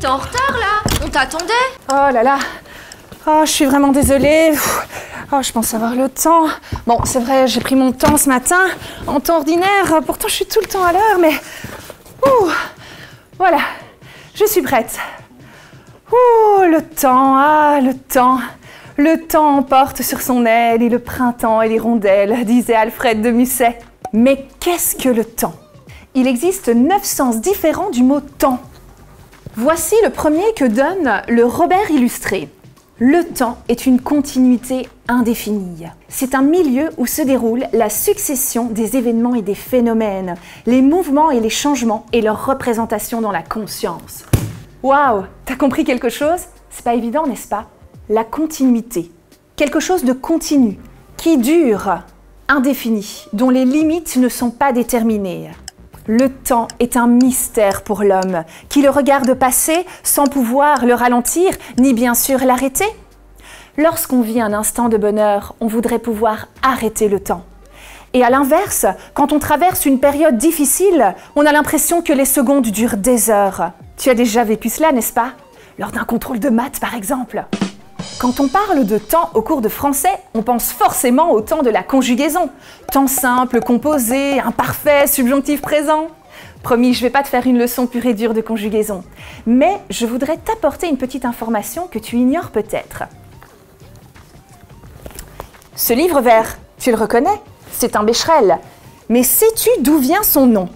en retard là? On t'attendait. Oh là là. Oh, je suis vraiment désolée. Oh, je pense avoir le temps. Bon, c'est vrai, j'ai pris mon temps ce matin. En temps ordinaire, pourtant je suis tout le temps à l'heure, mais... Voilà, je suis prête. Le temps, le temps. Le temps emporte sur son aile et le printemps et l'hirondelle, disait Alfred de Musset. Mais qu'est-ce que le temps? Il existe 9 sens différents du mot temps. Voici le premier que donne le Robert Illustré. Le temps est une continuité indéfinie. C'est un milieu où se déroule la succession des événements et des phénomènes, les mouvements et les changements et leur représentation dans la conscience. Waouh, t'as compris quelque chose? C'est pas évident, n'est-ce pas? La continuité. Quelque chose de continu, qui dure, indéfini, dont les limites ne sont pas déterminées. Le temps est un mystère pour l'homme, qui le regarde passer sans pouvoir le ralentir, ni bien sûr l'arrêter. Lorsqu'on vit un instant de bonheur, on voudrait pouvoir arrêter le temps. Et à l'inverse, quand on traverse une période difficile, on a l'impression que les secondes durent des heures. Tu as déjà vécu cela, n'est-ce pas? Lors d'un contrôle de maths, par exemple. Quand on parle de temps au cours de français, on pense forcément au temps de la conjugaison. Temps simple, composé, imparfait, subjonctif présent. Promis, je ne vais pas te faire une leçon pure et dure de conjugaison. Mais je voudrais t'apporter une petite information que tu ignores peut-être. Ce livre vert, tu le reconnais? C'est un Becherel. Mais sais-tu d'où vient son nom?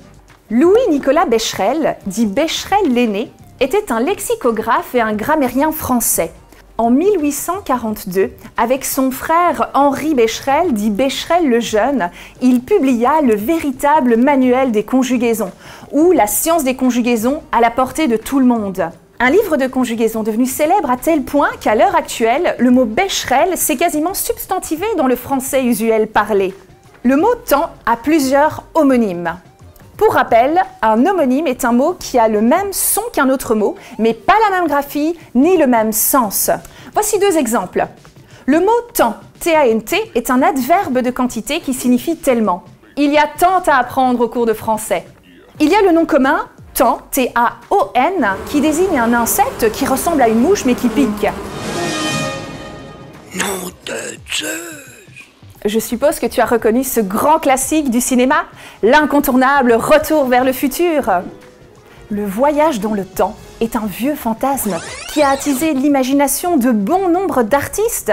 Louis-Nicolas Becherel, dit Becherel l'aîné, était un lexicographe et un grammairien français. En 1842, avec son frère Henri Becherel, dit Becherel le Jeune, il publia le véritable manuel des conjugaisons, ou la science des conjugaisons à la portée de tout le monde. Un livre de conjugaison devenu célèbre à tel point qu'à l'heure actuelle, le mot Becherel s'est quasiment substantivé dans le français usuel parlé. Le mot temps a plusieurs homonymes. Pour rappel, un homonyme est un mot qui a le même son qu'un autre mot, mais pas la même graphie ni le même sens. Voici 2 exemples. Le mot temps, T-A-N-T, est un adverbe de quantité qui signifie tellement. Il y a tant à apprendre au cours de français. Il y a le nom commun, temps, T-A-O-N, qui désigne un insecte qui ressemble à une mouche mais qui pique. Nom de Zeus! Je suppose que tu as reconnu ce grand classique du cinéma, l'incontournable Retour vers le futur. Le voyage dans le temps est un vieux fantasme qui a attisé l'imagination de bon nombre d'artistes.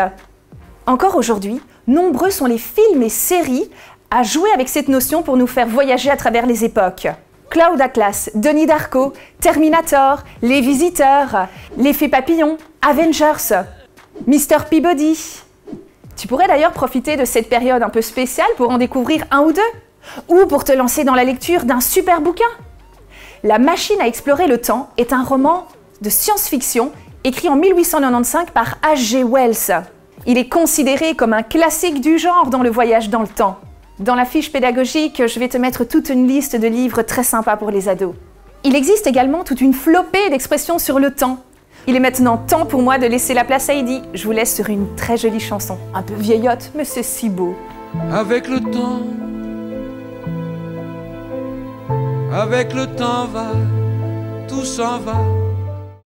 Encore aujourd'hui, nombreux sont les films et séries à jouer avec cette notion pour nous faire voyager à travers les époques. Cloud Atlas, Denis Darko, Terminator, Les Visiteurs, L'Effet Papillon, Avengers, Mr. Peabody. Tu pourrais d'ailleurs profiter de cette période un peu spéciale pour en découvrir un ou 2, ou pour te lancer dans la lecture d'un super bouquin. La machine à explorer le temps est un roman de science-fiction écrit en 1895 par H.G. Wells. Il est considéré comme un classique du genre dans le voyage dans le temps. Dans la fiche pédagogique, je vais te mettre toute une liste de livres très sympas pour les ados. Il existe également toute une flopée d'expressions sur le temps. Il est maintenant temps pour moi de laisser la place à Heidi. Je vous laisse sur une très jolie chanson. Un peu vieillotte, mais c'est si beau. Avec le temps va, tout s'en va.